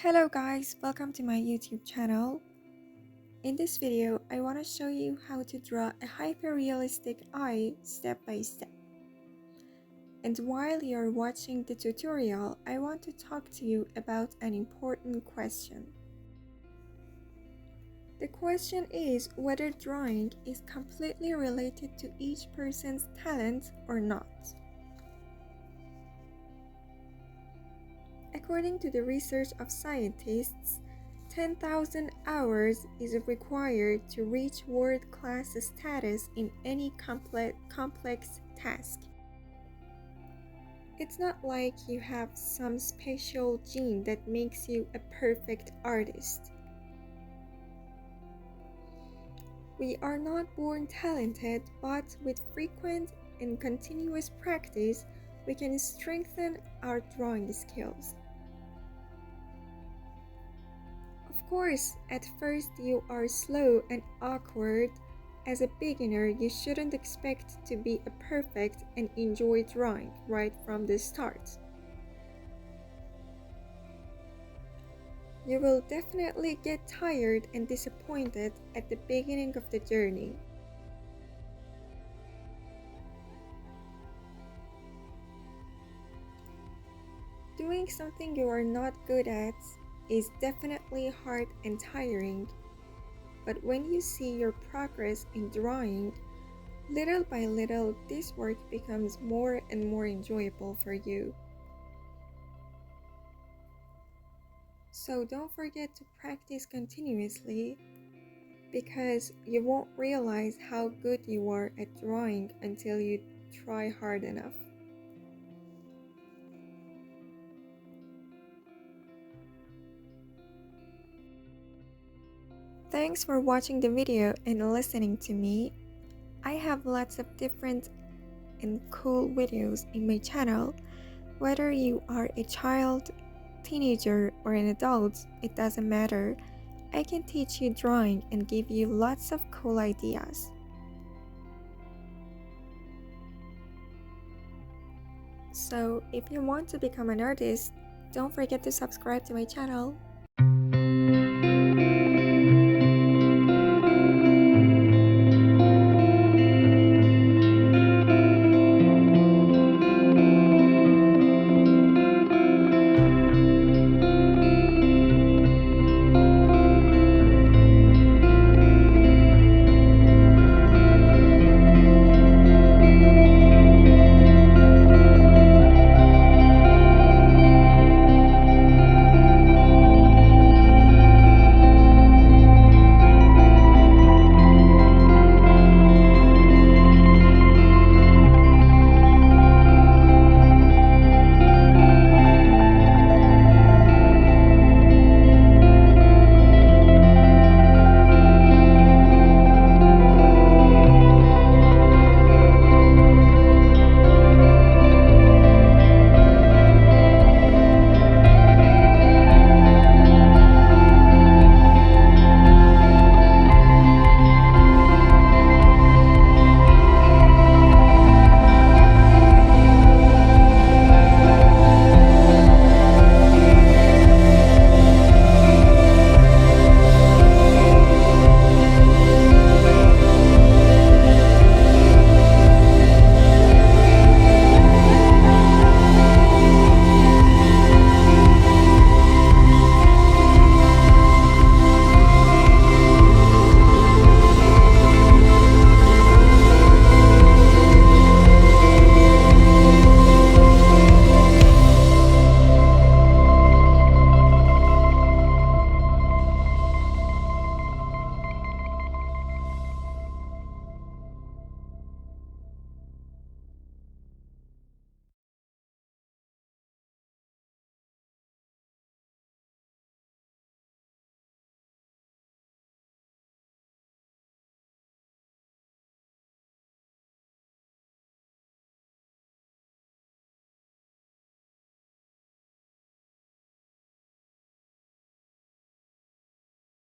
Hello guys, welcome to my YouTube channel. In this video, I want to show you how to draw a hyper-realistic eye step by step. And while you're watching the tutorial, I want to talk to you about an important question. The question is whether drawing is completely related to each person's talent or not. According to the research of scientists, 10,000 hours is required to reach world-class status in any complex task. It's not like you have some special gene that makes you a perfect artist. We are not born talented, but with frequent and continuous practice, we can strengthen our drawing skills. Of course, at first you are slow and awkward. As a beginner, you shouldn't expect to be a perfect and enjoy drawing right from the start. You will definitely get tired and disappointed at the beginning of the journey. Doing something you are not good at is definitely hard and tiring, but when you see your progress in drawing, little by little this work becomes more and more enjoyable for you. So don't forget to practice continuously, because you won't realize how good you are at drawing until you try hard enough. Thanks for watching the video and listening to me. I have lots of different and cool videos in my channel. Whether you are a child, teenager, or an adult, it doesn't matter. I can teach you drawing and give you lots of cool ideas. So if you want to become an artist, don't forget to subscribe to my channel.